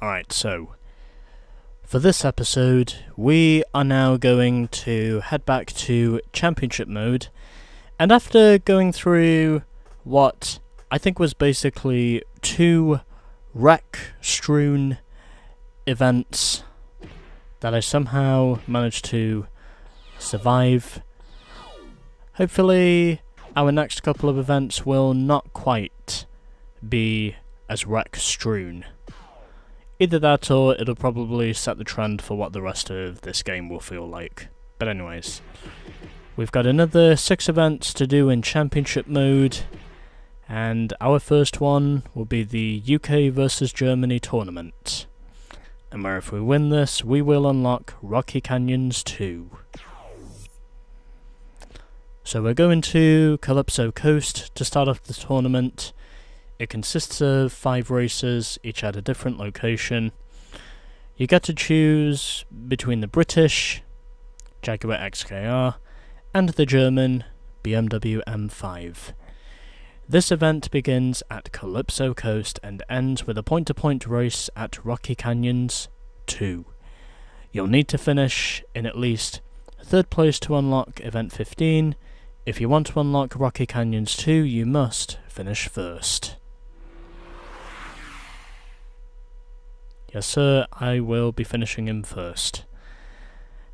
Alright, so for this episode, we are now going to head back to Championship mode, and after going through what I think was basically 2 wreck-strewn events that I somehow managed to survive, hopefully our next couple of events will not quite be as wreck-strewn. Either that or it'll probably set the trend for what the rest of this game will feel like. But anyways, we've got another 6 events to do in Championship mode, and our first one will be the UK vs Germany tournament. And where if we win this, we will unlock Rocky Canyons 2. So we're going to Calypso Coast to start off the tournament. It consists of 5 races, each at a different location. You get to choose between the British Jaguar XKR and the German BMW M5. This event begins at Calypso Coast and ends with a point-to-point race at Rocky Canyons 2. You'll need to finish in at least 3rd place to unlock Event 15. If you want to unlock Rocky Canyons 2, you must finish first. Yes sir, I will be finishing him first.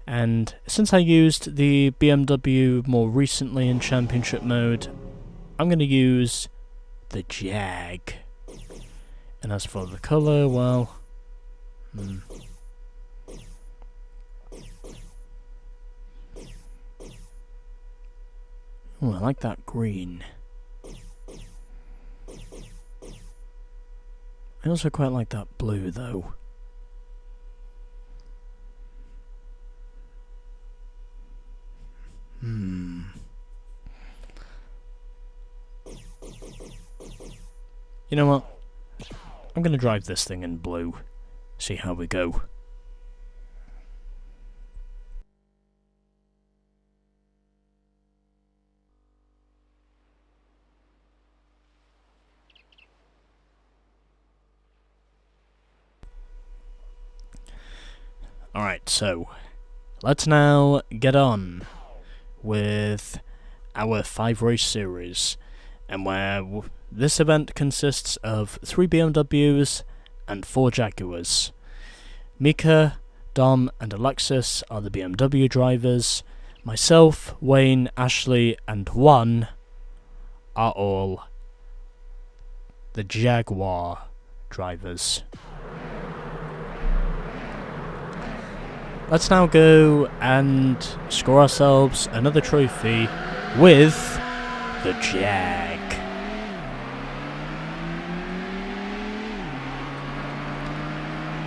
And since I used the BMW more recently in Championship mode, I'm going to use the Jag. And as for the colour, well... Oh, I like that green. I also quite like that blue, though. You know what? I'm gonna drive this thing in blue. See how we go. Alright, so let's now get on with our 5 race series, and where this event consists of 3 BMWs and 4 Jaguars. Mika, Dom and Alexis are the BMW drivers. Myself, Wayne, Ashley and Juan are all the Jaguar drivers. Let's now go and score ourselves another trophy with the Jag.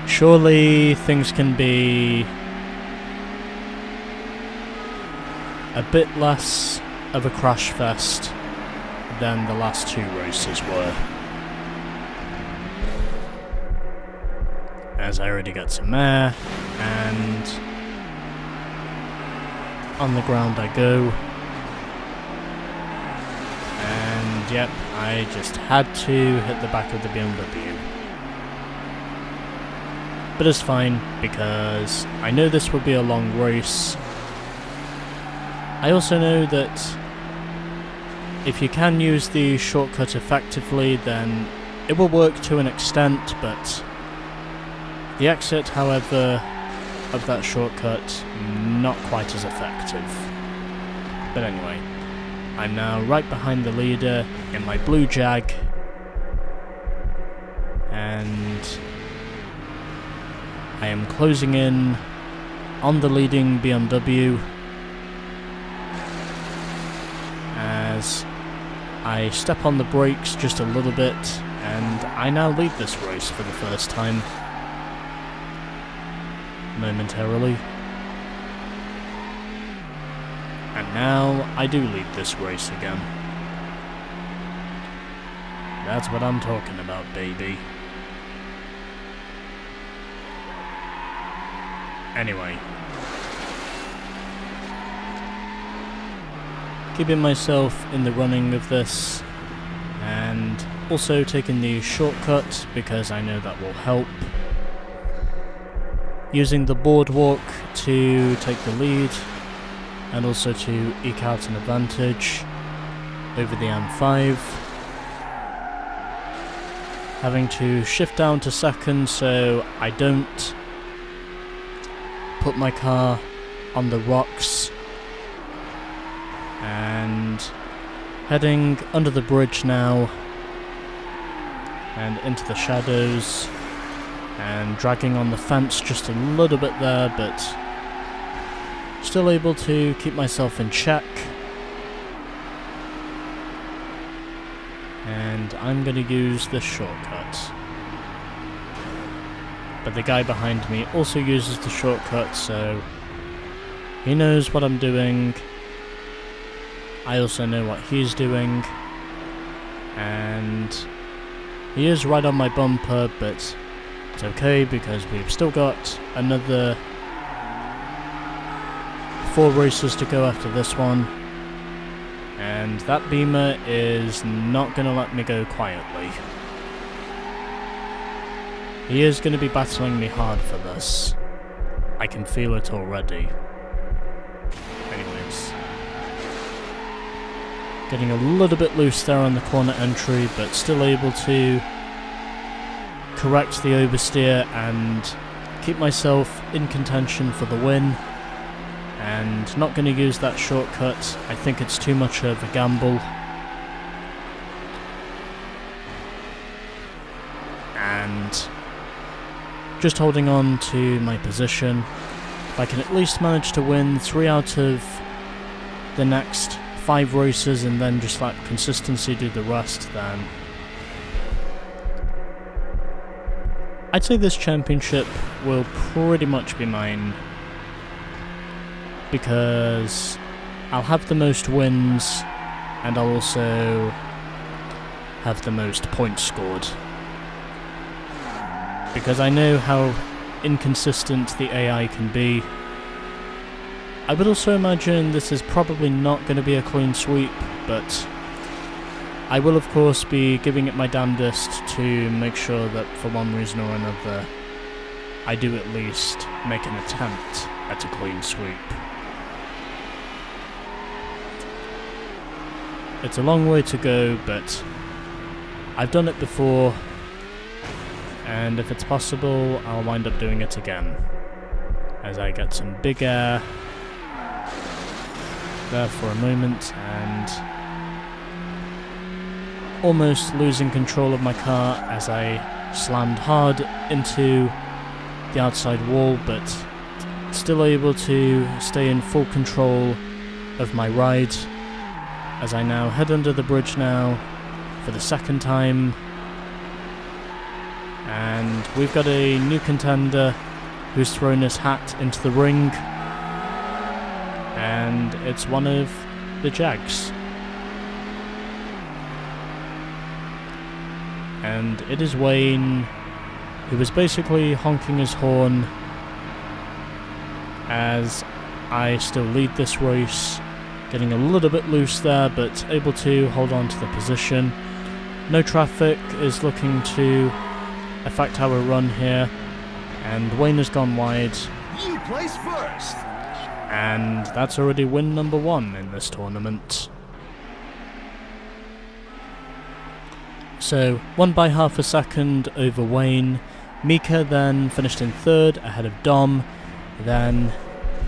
Surely things can be a bit less of a crash fest than the last 2 races were. As I already got some air, and on the ground I go, and yep, I just had to hit the back of the BMW. But it's fine, because I know this will be a long race. I also know that if you can use the shortcut effectively, then it will work to an extent, but the exit, however, of that shortcut, not quite as effective. But anyway, I'm now right behind the leader in my blue Jag, and I am closing in on the leading BMW as I step on the brakes just a little bit, and I now lead this race for the first time. Momentarily. And now I do lead this race again. That's what I'm talking about, baby. Anyway. Keeping myself in the running of this, and also taking the shortcut because I know that will help. using the boardwalk to take the lead and also to eke out an advantage over the M5. Having to shift down to second so I don't put my car on the rocks, and heading under the bridge now and into the shadows and dragging on the fence just a little bit there, but still able to keep myself in check. And I'm going to use this shortcut. But the guy behind me also uses the shortcut, so he knows what I'm doing. I also know what he's doing. And he is right on my bumper, but it's okay because we've still got another 4 races to go after this one. And that Beamer is not going to let me go quietly. He is going to be battling me hard for this. I can feel it already. Anyways. Getting a little bit loose there on the corner entry, but still able to correct the oversteer and keep myself in contention for the win. And not going to use that shortcut. I think it's too much of a gamble. And just holding on to my position. If I can at least manage to win 3 out of the next 5 races and then just let consistency do the rest, then I'd say this championship will pretty much be mine, because I'll have the most wins and I'll also have the most points scored. Because I know how inconsistent the AI can be. I would also imagine this is probably not going to be a clean sweep, but I will of course be giving it my damnedest to make sure that for one reason or another I do at least make an attempt at a clean sweep. It's a long way to go, but I've done it before, and if it's possible, I'll wind up doing it again. As I get some big air there for a moment, and almost losing control of my car as I slammed hard into the outside wall, but still able to stay in full control of my ride. As I now head under the bridge now for the second time, and we've got a new contender who's thrown his hat into the ring, and it's one of the Jags. And it is Wayne, who was basically honking his horn as I still lead this race. Getting a little bit loose there, but able to hold on to the position. No traffic is looking to affect our run here, and Wayne has gone wide. You place first. And that's already win number 1 in this tournament. So, won by half a second over Wayne. Mika then finished in 3rd ahead of Dom. Then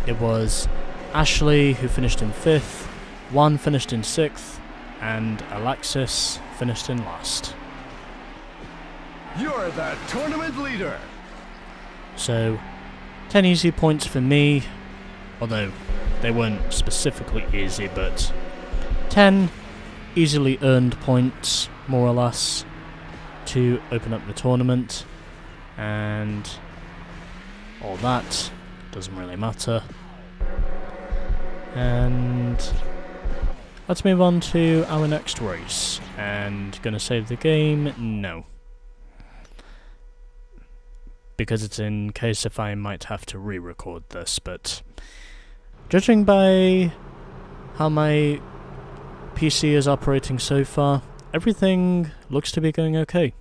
it was Ashley who finished in 5th, Juan finished in 6th, and Alexis finished in last. You're the tournament leader. So, 10 easy points for me, although they weren't specifically easy, but 10 easily earned points, more or less, to open up the tournament, and all that doesn't really matter. And let's move on to our next race. And gonna save the game? No. Because it's in case if I might have to re-record this, but judging by how my PC is operating so far, everything looks to be going okay.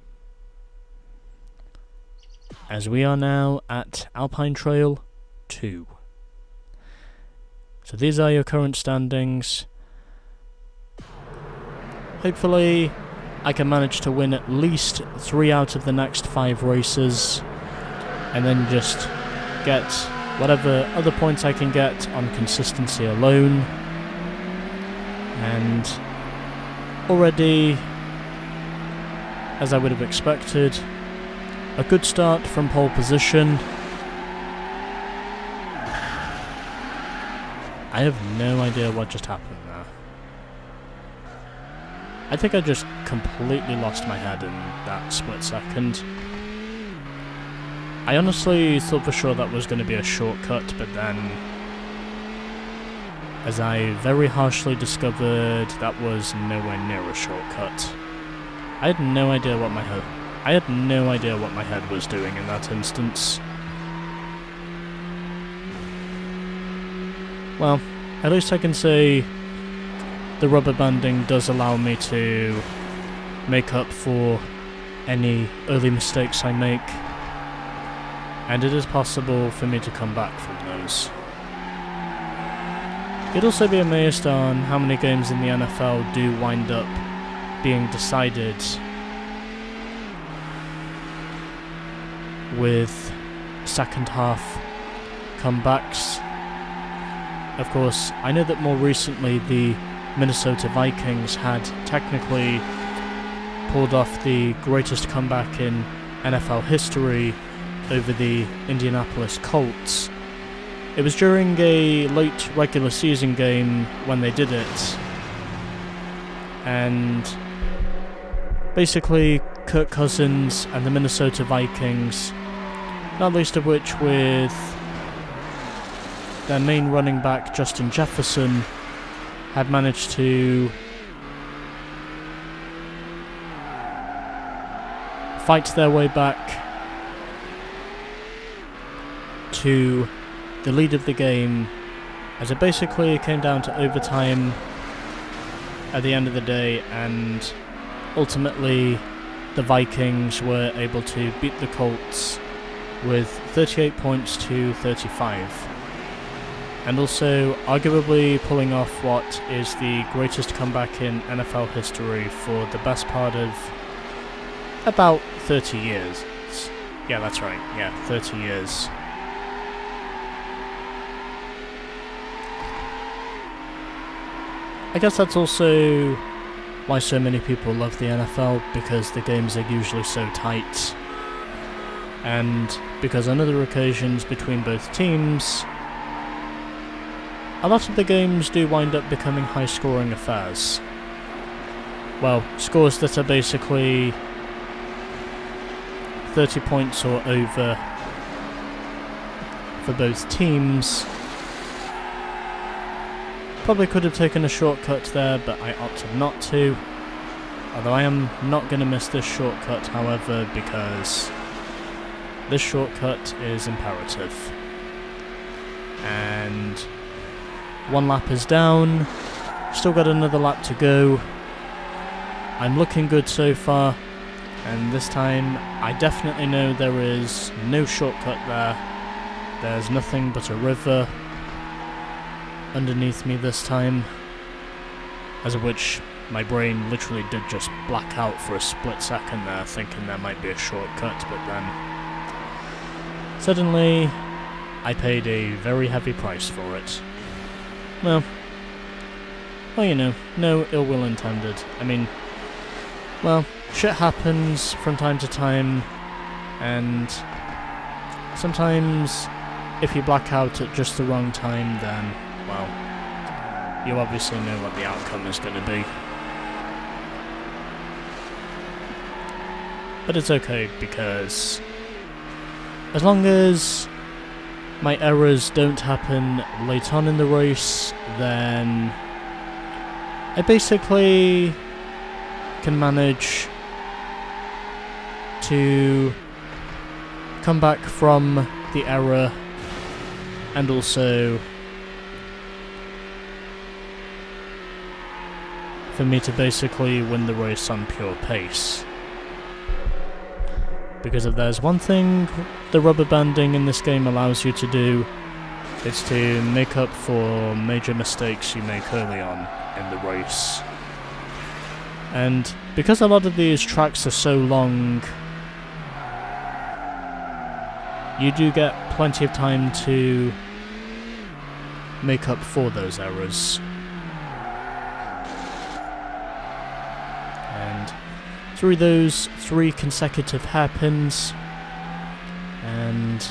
as we are now at Alpine Trail 2. So these are your current standings. Hopefully I can manage to win at least 3 out of the next 5 races, and then just get whatever other points I can get on consistency alone. And already, as I would have expected, a good start from pole position. I have no idea what just happened there. I think I just completely lost my head in that split second. I honestly thought for sure that was going to be a shortcut, but then, as I very harshly discovered, that was nowhere near a shortcut. I had no idea what my head was doing in that instance. Well, at least I can say the rubber banding does allow me to make up for any early mistakes I make, and it is possible for me to come back from those. You'd also be amazed on how many games in the NFL do wind up being decided with second half comebacks. Of course, I know that more recently the Minnesota Vikings had technically pulled off the greatest comeback in NFL history over the Indianapolis Colts. It was during a late regular season game when they did it, and basically Kirk Cousins and the Minnesota Vikings, not least of which with their main running back Justin Jefferson, had managed to fight their way back to the lead of the game, as it basically came down to overtime at the end of the day, and ultimately the Vikings were able to beat the Colts with 38 points to 35. And also arguably pulling off what is the greatest comeback in NFL history for the best part of about 30 years. Yeah, that's right. Yeah, 30 years. I guess that's also why so many people love the NFL, because the games are usually so tight. And because on other occasions between both teams, a lot of the games do wind up becoming high-scoring affairs. Well, scores that are basically 30 points or over for both teams. Probably could have taken a shortcut there, but I opted not to. Although I am not going to miss this shortcut, however, because this shortcut is imperative. And 1 lap is down, still got another lap to go. I'm looking good so far, and this time I definitely know there is no shortcut there. There's nothing but a river underneath me this time, as of which my brain literally did just black out for a split second there, thinking there might be a shortcut, but then suddenly I paid a very heavy price for it. Well, you know, no ill will intended. I mean, well, shit happens from time to time, and sometimes if you black out at just the wrong time, then, well, you obviously know what the outcome is going to be. But it's okay, because as long as my errors don't happen late on in the race, then I basically can manage to come back from the error, and also for me to basically win the race on pure pace. Because if there's one thing the rubber banding in this game allows you to do, it's to make up for major mistakes you make early on in the race. And because a lot of these tracks are so long, you do get plenty of time to make up for those errors. And through those 3 consecutive hairpins, and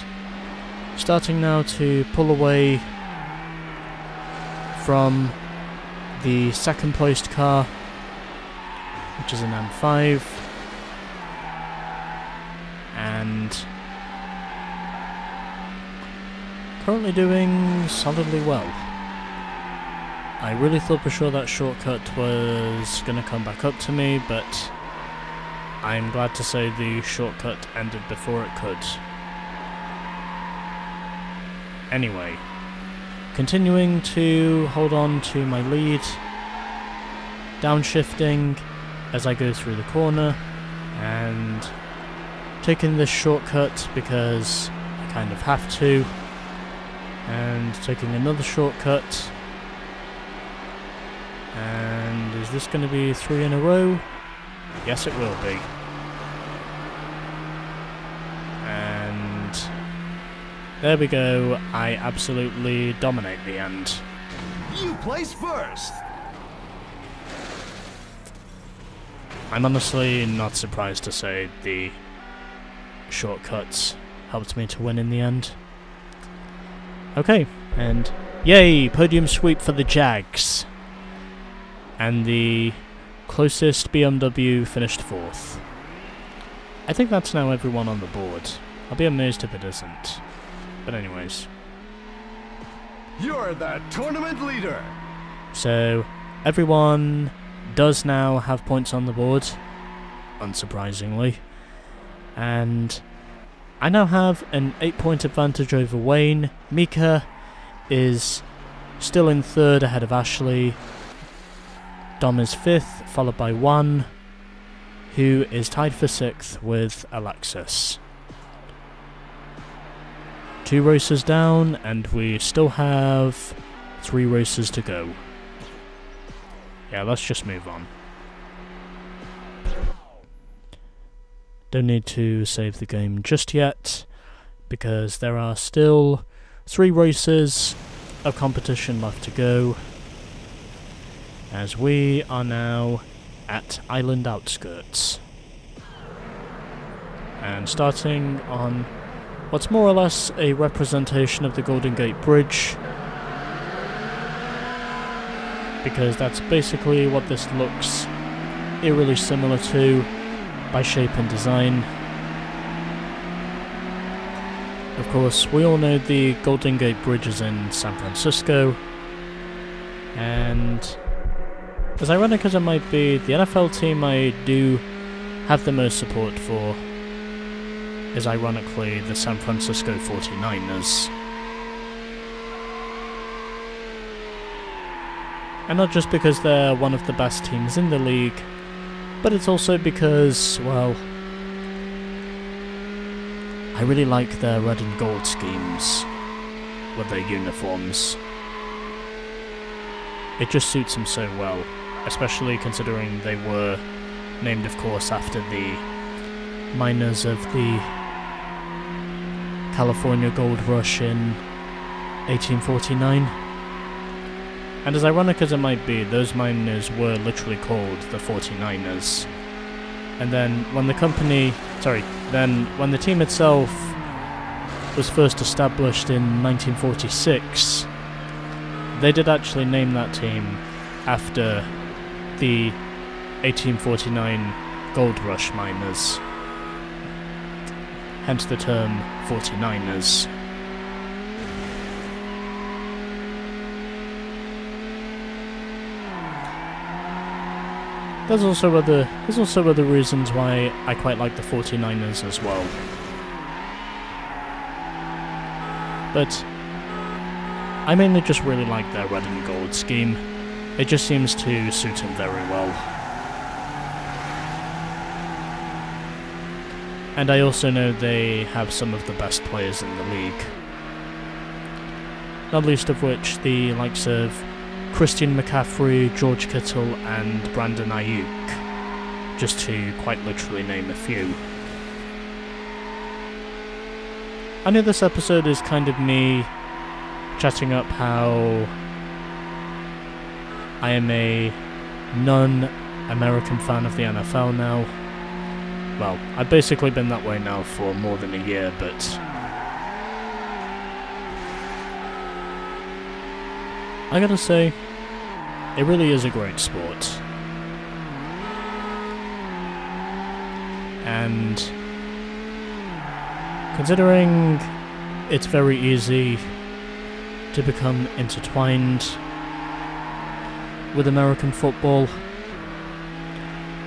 starting now to pull away from the second placed car, which is an M5, and currently doing solidly well. I really thought for sure that shortcut was going to come back up to me, but I'm glad to say the shortcut ended before it could. Anyway, continuing to hold on to my lead, downshifting as I go through the corner, and taking this shortcut because I kind of have to, and taking another shortcut, and is this going to be 3 in a row? Yes, it will be. And there we go, I absolutely dominate the end. You place first. I'm honestly not surprised to say the shortcuts helped me to win in the end. Okay, and yay, podium sweep for the Jags. And the closest BMW finished 4th. I think that's now everyone on the board. I'll be amazed if it isn't. But anyways. You're the tournament leader. So, everyone does now have points on the board, unsurprisingly. And I now have an 8-point advantage over Wayne. Mika is still in 3rd ahead of Ashley. Dom is 5th, followed by Juan, who is tied for 6th with Alexis. 2 races down, and we still have 3 races to go. Yeah, let's just move on. Don't need to save the game just yet, because there are still 3 races of competition left to go, as we are now at Island Outskirts. And starting on what's more or less a representation of the Golden Gate Bridge, because that's basically what this looks eerily similar to by shape and design. Of course, we all know the Golden Gate Bridge is in San Francisco, and as ironic as it might be, the NFL team I do have the most support for is ironically the San Francisco 49ers. And not just because they're one of the best teams in the league, but it's also because, well, I really like their red and gold schemes with their uniforms. It just suits them so well, especially considering they were named, of course, after the miners of the California Gold Rush in 1849. And as ironic as it might be, those miners were literally called the 49ers. And then when the when the team itself was first established in 1946, they did actually name that team after the 1849 Gold Rush miners. Hence the term 49ers. There's also other reasons why I quite like the 49ers as well. But I mainly just really like their red and gold scheme. It just seems to suit them very well. And I also know they have some of the best players in the league. Not least of which the likes of Christian McCaffrey, George Kittle and Brandon Ayuk, just to quite literally name a few. I know this episode is kind of me chatting up how I am a non-American fan of the NFL now. Well, I've basically been that way now for more than a year, but I gotta say, it really is a great sport. And considering it's very easy to become intertwined with American football,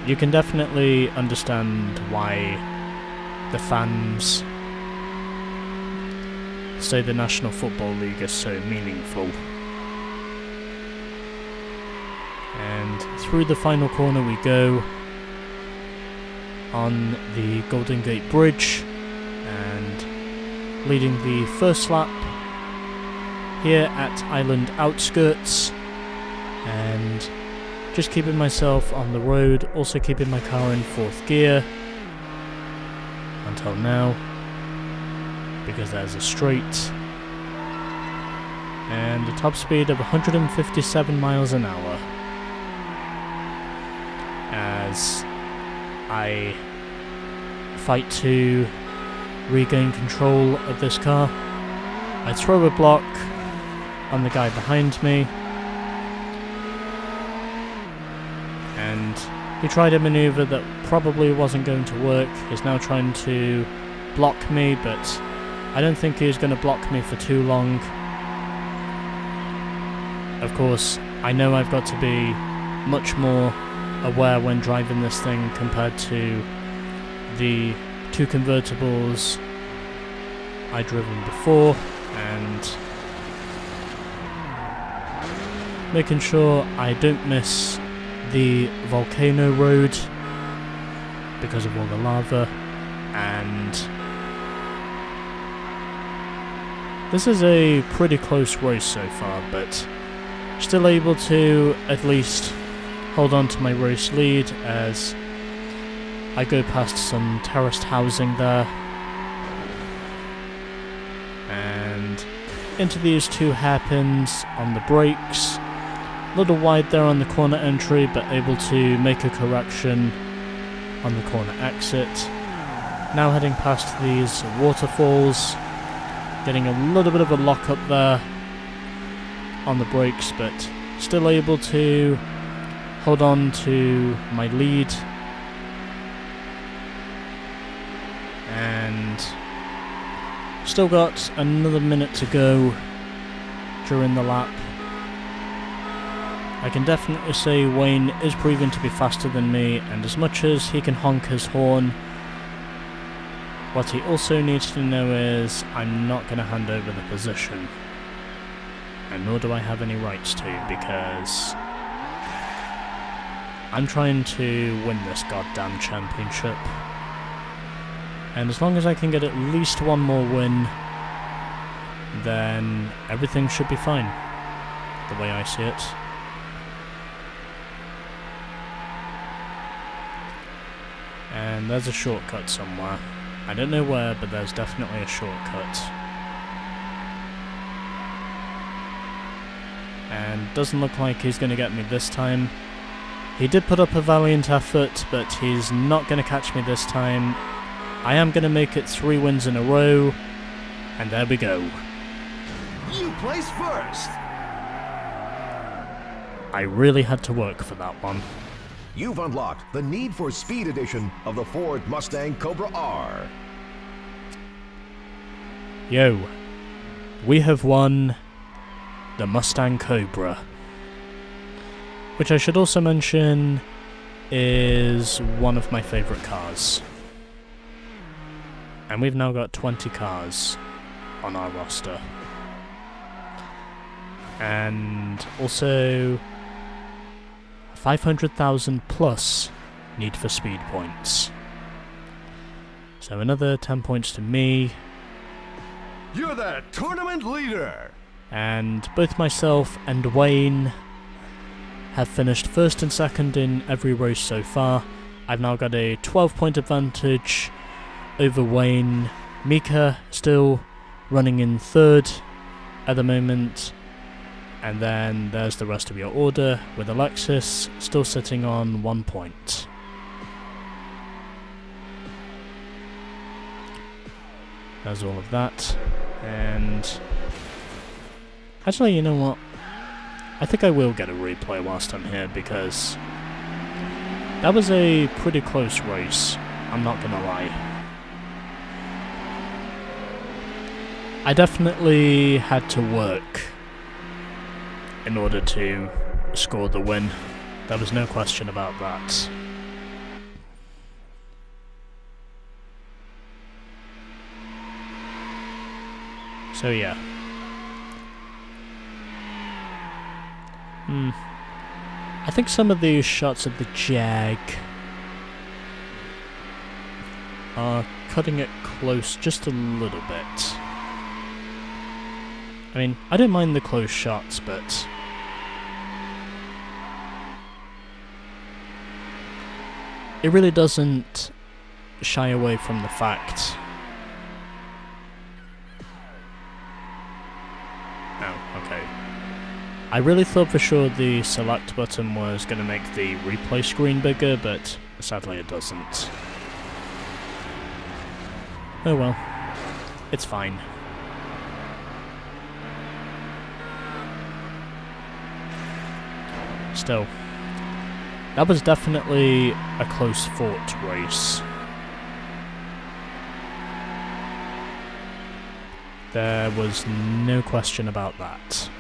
you can definitely understand why the fans say the National Football League is so meaningful. And through the final corner we go on the Golden Gate Bridge, and leading the first lap here at Island Outskirts, and just keeping myself on the road, also keeping my car in 4th gear until now, because there's a straight and a top speed of 157 miles an hour as I fight to regain control of this car. I throw a block on the guy behind me, and he tried a maneuver that probably wasn't going to work. He's now trying to block me, but I don't think he's going to block me for too long. Of course, I know I've got to be much more aware when driving this thing compared to the two convertibles I'd driven before, and making sure I don't miss the volcano road because of all the lava. And this is a pretty close race so far, but still able to at least hold on to my race lead as I go past some terraced housing there and into these two hairpins on the brakes. A little wide there on the corner entry, but able to make a correction on the corner exit. Now heading past these waterfalls, getting a little bit of a lock up there on the brakes, but still able to hold on to my lead. And still got another minute to go during the lap. I can definitely say Wayne is proving to be faster than me, and as much as he can honk his horn, what he also needs to know is I'm not going to hand over the position. And nor do I have any rights to, because I'm trying to win this goddamn championship. And as long as I can get at least one more win, then everything should be fine, the way I see it. And there's a shortcut somewhere. I don't know where, but there's definitely a shortcut. And doesn't look like he's going to get me this time. He did put up a valiant effort, but he's not going to catch me this time. I am going to make it 3 wins in a row, and there we go. You place first. I really had to work for that one. You've unlocked the Need for Speed edition of the Ford Mustang Cobra R. Yo, we have won the Mustang Cobra, which I should also mention is one of my favourite cars. And we've now got 20 cars on our roster. And also 500,000 plus Need for Speed points. So another 10 points to me. You're the tournament leader! And both myself and Wayne have finished first and second in every race so far. I've now got a 12-point advantage over Wayne. Mika still running in third at the moment. And then there's the rest of your order, with Alexis still sitting on 1 point. There's all of that. And actually, you know what? I think I will get a replay whilst I'm here, because that was a pretty close race, I'm not gonna lie. I definitely had to work in order to score the win. There was no question about that. So yeah. I think some of these shots of the Jag are cutting it close just a little bit. I mean, I don't mind the close shots, but it really doesn't shy away from the fact. Oh, okay. I really thought for sure the select button was going to make the replay screen bigger, but sadly it doesn't. Oh well. It's fine. Still, that was definitely a close fought race. There was no question about that.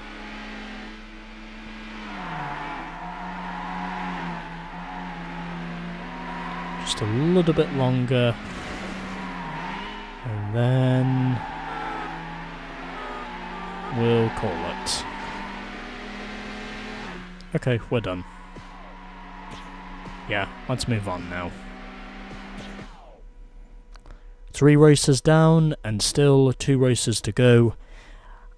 Just a little bit longer, and then we'll call it. Okay, we're done. Yeah, let's move on now. 3 races down, and still 2 races to go.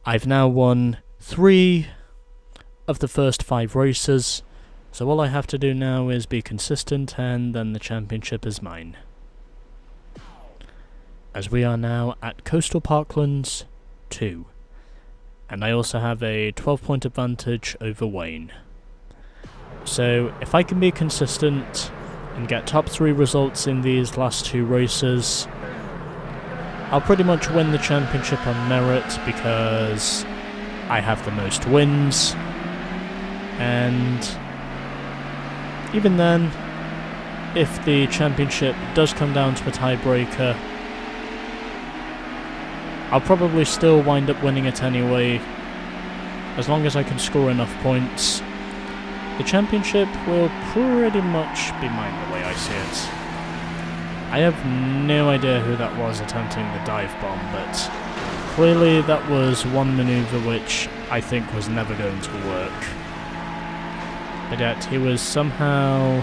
I've now won 3 of the first 5 races, so all I have to do now is be consistent, and then the championship is mine. As we are now at Coastal Parklands 2, and I also have a 12-point advantage over Wayne. So if I can be consistent and get top 3 results in these last 2 races, I'll pretty much win the championship on merit, because I have the most wins. And even then, if the championship does come down to a tiebreaker, I'll probably still wind up winning it anyway, as long as I can score enough points. The championship will pretty much be mine the way I see it. I have no idea who that was attempting the dive bomb, but clearly that was one maneuver which I think was never going to work. But yet he was somehow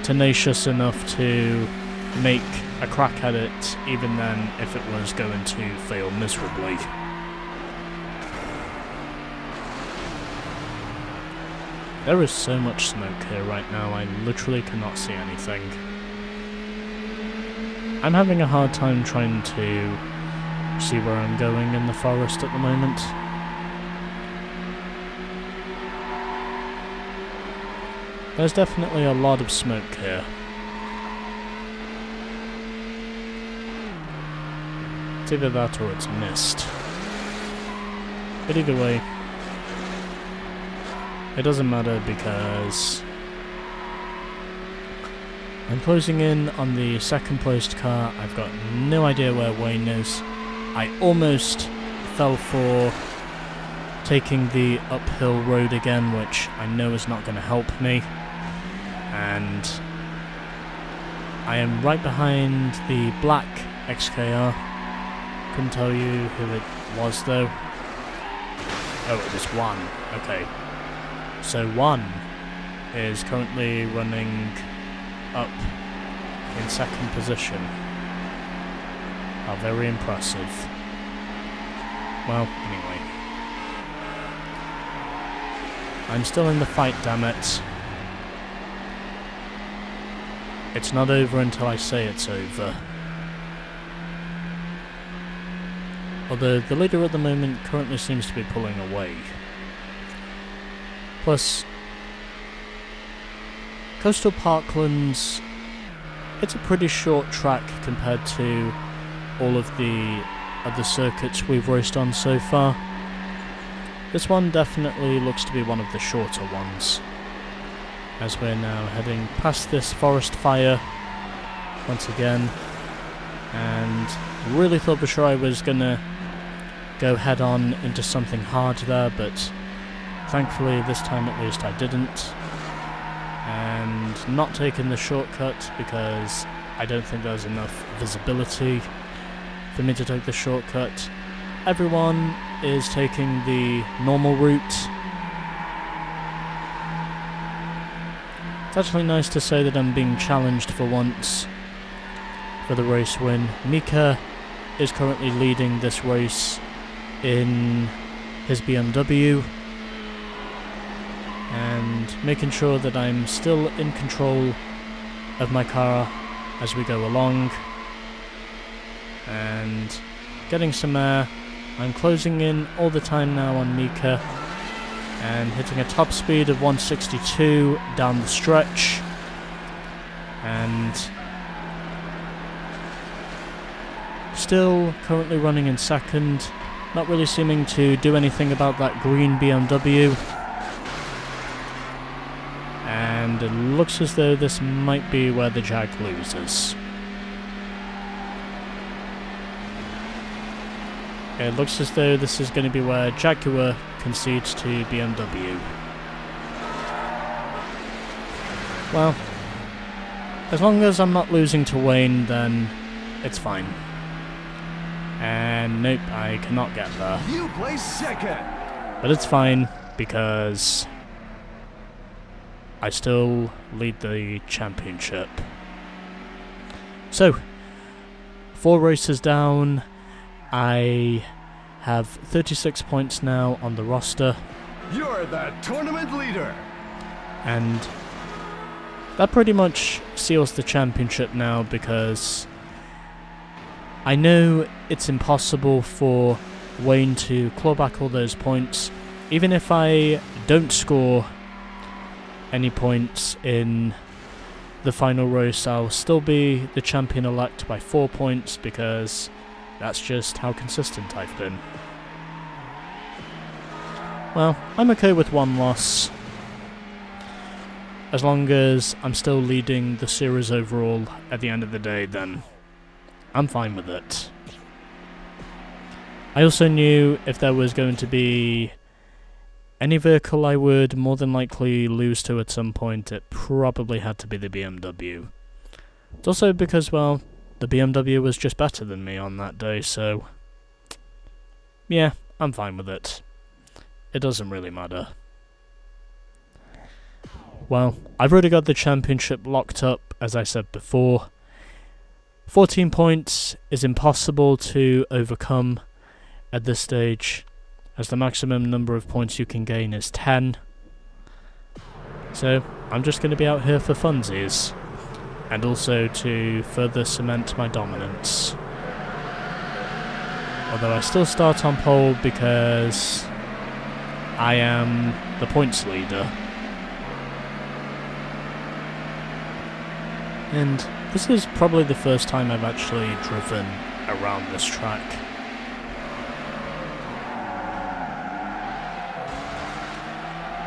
tenacious enough to make a crack at it, even then if it was going to fail miserably. There is so much smoke here right now, I literally cannot see anything. I'm having a hard time trying to see where I'm going in the forest at the moment. There's definitely a lot of smoke here. It's either that or it's mist. But either way, it doesn't matter, because I'm closing in on the second placed car. I've got no idea where Wayne is. I almost fell for taking the uphill road again, which I know is not going to help me. And I am right behind the black XKR. Couldn't tell you who it was though. Oh, it was 1. Okay. So 1 is currently running up in second position are very impressive. Well, anyway. I'm still in the fight, damn it. It's not over until I say it's over. Although the leader at the moment currently seems to be pulling away. Plus, Coastal Parklands, it's a pretty short track compared to all of the other circuits we've raced on so far. This one definitely looks to be one of the shorter ones, as we're now heading past this forest fire once again, and really thought for sure I was gonna go head on into something hard there, but thankfully this time at least I didn't, and not taking the shortcut because I don't think there's enough visibility for me to take the shortcut. Everyone is taking the normal route. It's actually nice to say that I'm being challenged for once for the race win. Mika is currently leading this race in his BMW and making sure that I'm still in control of my car as we go along and getting some air. I'm closing in all the time now on Mika and hitting a top speed of 162 down the stretch, and still currently running in second, not really seeming to do anything about that green BMW, and it looks as though this might be where the Jag loses. It looks as though this is going to be where Jaguar concedes to BMW. Well, as long as I'm not losing to Wayne, then it's fine. And nope, I cannot get there. You place second. But it's fine, because I still lead the championship. So, 4 races down. I have 36 points now on the roster. You're the tournament leader. And that pretty much seals the championship now, because I know it's impossible for Wayne to claw back all those points. Even if I don't score any points in the final race, I'll still be the champion-elect by 4 points, because that's just how consistent I've been. Well, I'm okay with 1 loss. As long as I'm still leading the series overall at the end of the day, then I'm fine with it. I also knew if there was going to be any vehicle I would more than likely lose to at some point, it probably had to be the BMW. It's also because, well, the BMW was just better than me on that day, so yeah, I'm fine with it. It doesn't really matter. Well, I've already got the championship locked up, as I said before. 14 points is impossible to overcome at this stage, as the maximum number of points you can gain is 10. So, I'm just going to be out here for funsies, and also to further cement my dominance. Although I still start on pole because I am the points leader. And this is probably the first time I've actually driven around this track.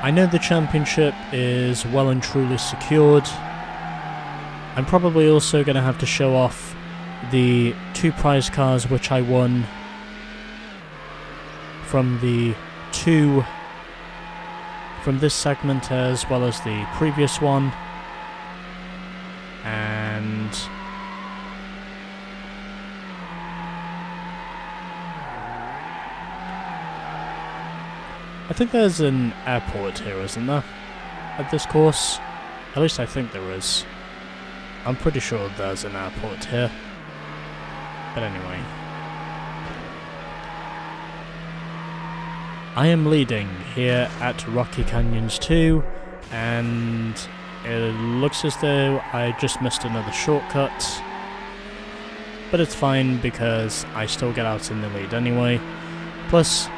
I know the championship is well and truly secured. I'm probably also going to have to show off the 2 prize cars which I won from this segment as well as the previous one. And I think there's an airport here, isn't there? At this course? At least I think there is. I'm pretty sure there's an airport here. But anyway. I am leading here at Rocky Canyons 2, and it looks as though I just missed another shortcut. But it's fine because I still get out in the lead anyway. Plus,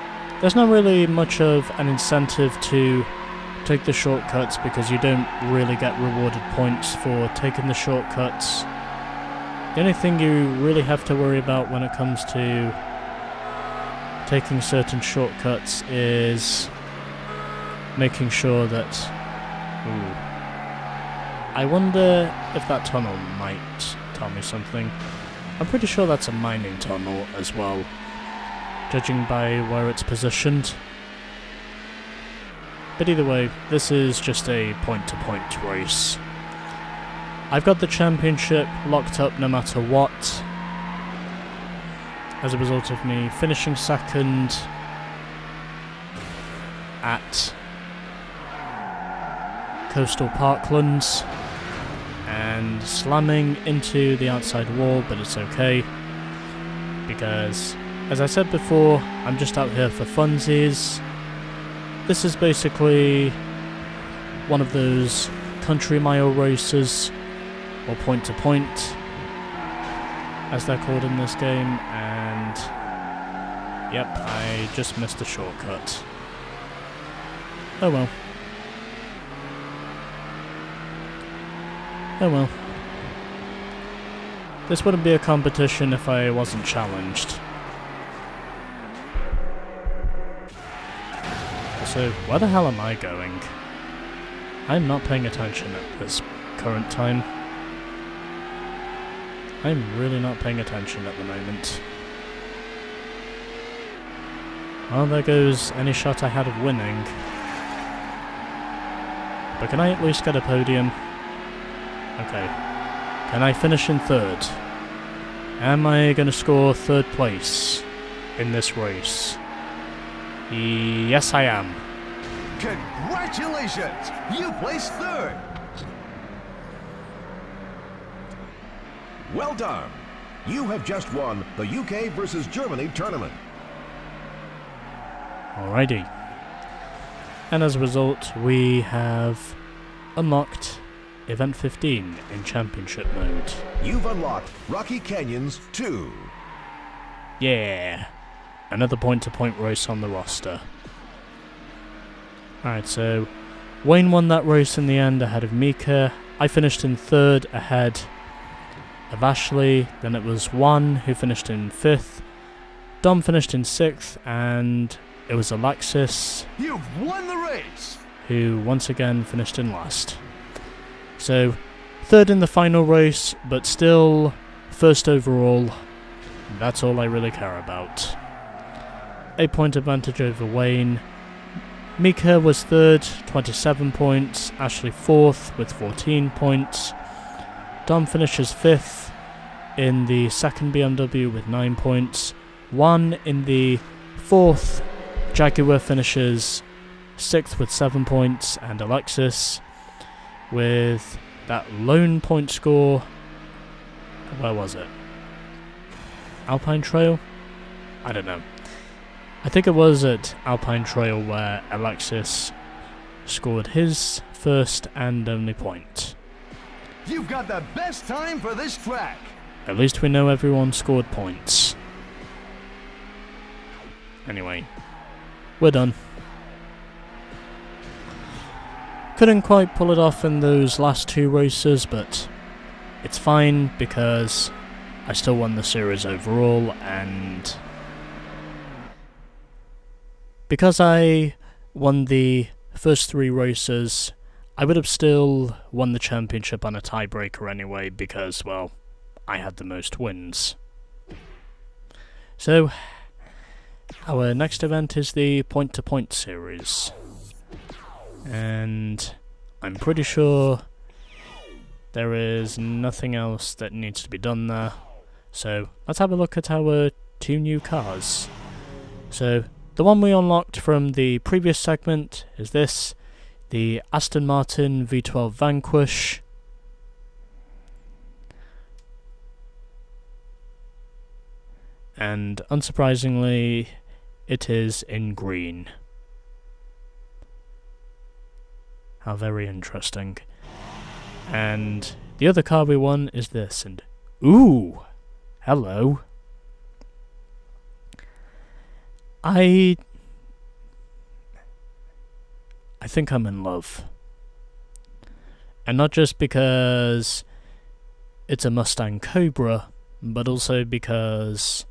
there's not really much of an incentive to take the shortcuts because you don't really get rewarded points for taking the shortcuts. The only thing you really have to worry about when it comes to taking certain shortcuts is making sure that... Ooh. I wonder if that tunnel might tell me something. I'm pretty sure that's a mining tunnel as well, judging by where it's positioned. But either way, this is just a point-to-point race. I've got the championship locked up no matter what, as a result of me finishing second at Coastal Parklands and slamming into the outside wall, but it's okay because, as I said before, I'm just out here for funsies. This is basically one of those country mile races, or point to point, as they're called in this game, and yep, I just missed a shortcut. Oh well. Oh well. This wouldn't be a competition if I wasn't challenged. So, where the hell am I going? I'm not paying attention at this current time. I'm really not paying attention at the moment. Well, there goes any shot I had of winning. But can I at least get a podium? Okay. Can I finish in third? Am I going to score third place in this race? Yes, I am. Congratulations! You placed third! Well done! You have just won the UK versus Germany tournament. Alrighty. And as a result, we have unlocked Event 15 in Championship mode. You've unlocked Rocky Canyons 2. Yeah! Another point-to-point race on the roster. Alright, so Wayne won that race in the end ahead of Mika. I finished in third ahead of Ashley. Then it was Juan who finished in fifth. Dom finished in sixth, and it was Alexis. You've won the race! Who once again finished in last. So, third in the final race, but still first overall. That's all I really care about. 8-point advantage over Wayne. Mika was third, 27 points. Ashley fourth with 14 points. Dom finishes fifth in the second BMW with 9 points. Juan in the fourth Jaguar finishes sixth with 7 points. And Alexis with that lone point score. Where was it? Alpine Trail? I don't know. I think it was at Alpine Trail where Alexis scored his first and only point. You've got the best time for this track. At least we know everyone scored points. Anyway, we're done. Couldn't quite pull it off in those last two races, but it's fine because I still won the series overall, and because I won the first three races, I would have still won the championship on a tiebreaker anyway because, well, I had the most wins. So, our next event is the point-to-point series. And I'm pretty sure there is nothing else that needs to be done there. So, let's have a look at our two new cars. So, the one we unlocked from the previous segment is this, the Aston Martin V12 Vanquish. and unsurprisingly, it is in green. How very interesting. And the other car we won is this, and ooh, hello. I think I'm in love. And not just because it's a Mustang Cobra, but also because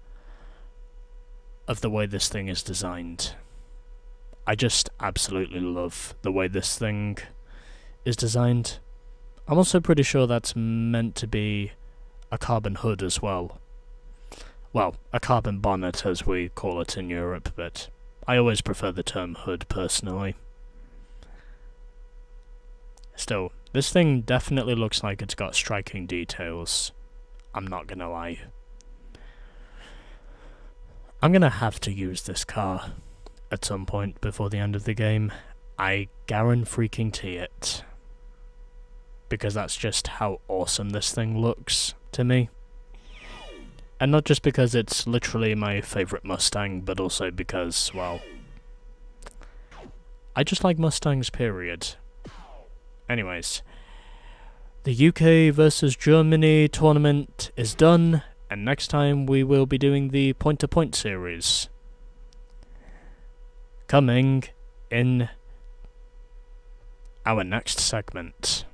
of the way this thing is designed. I just absolutely love the way this thing is designed. I'm also pretty sure that's meant to be a carbon hood as well. Well, a carbon bonnet as we call it in Europe, but I always prefer the term hood personally. Still, this thing definitely looks like it's got striking details. I'm not gonna lie. I'm gonna have to use this car at some point before the end of the game. I guarantee it. Because that's just how awesome this thing looks to me. And not just because it's literally my favourite Mustang, but also because, well, I just like Mustangs, period. Anyways, the UK versus Germany tournament is done, and next time we will be doing the point-to-point series. Coming in our next segment.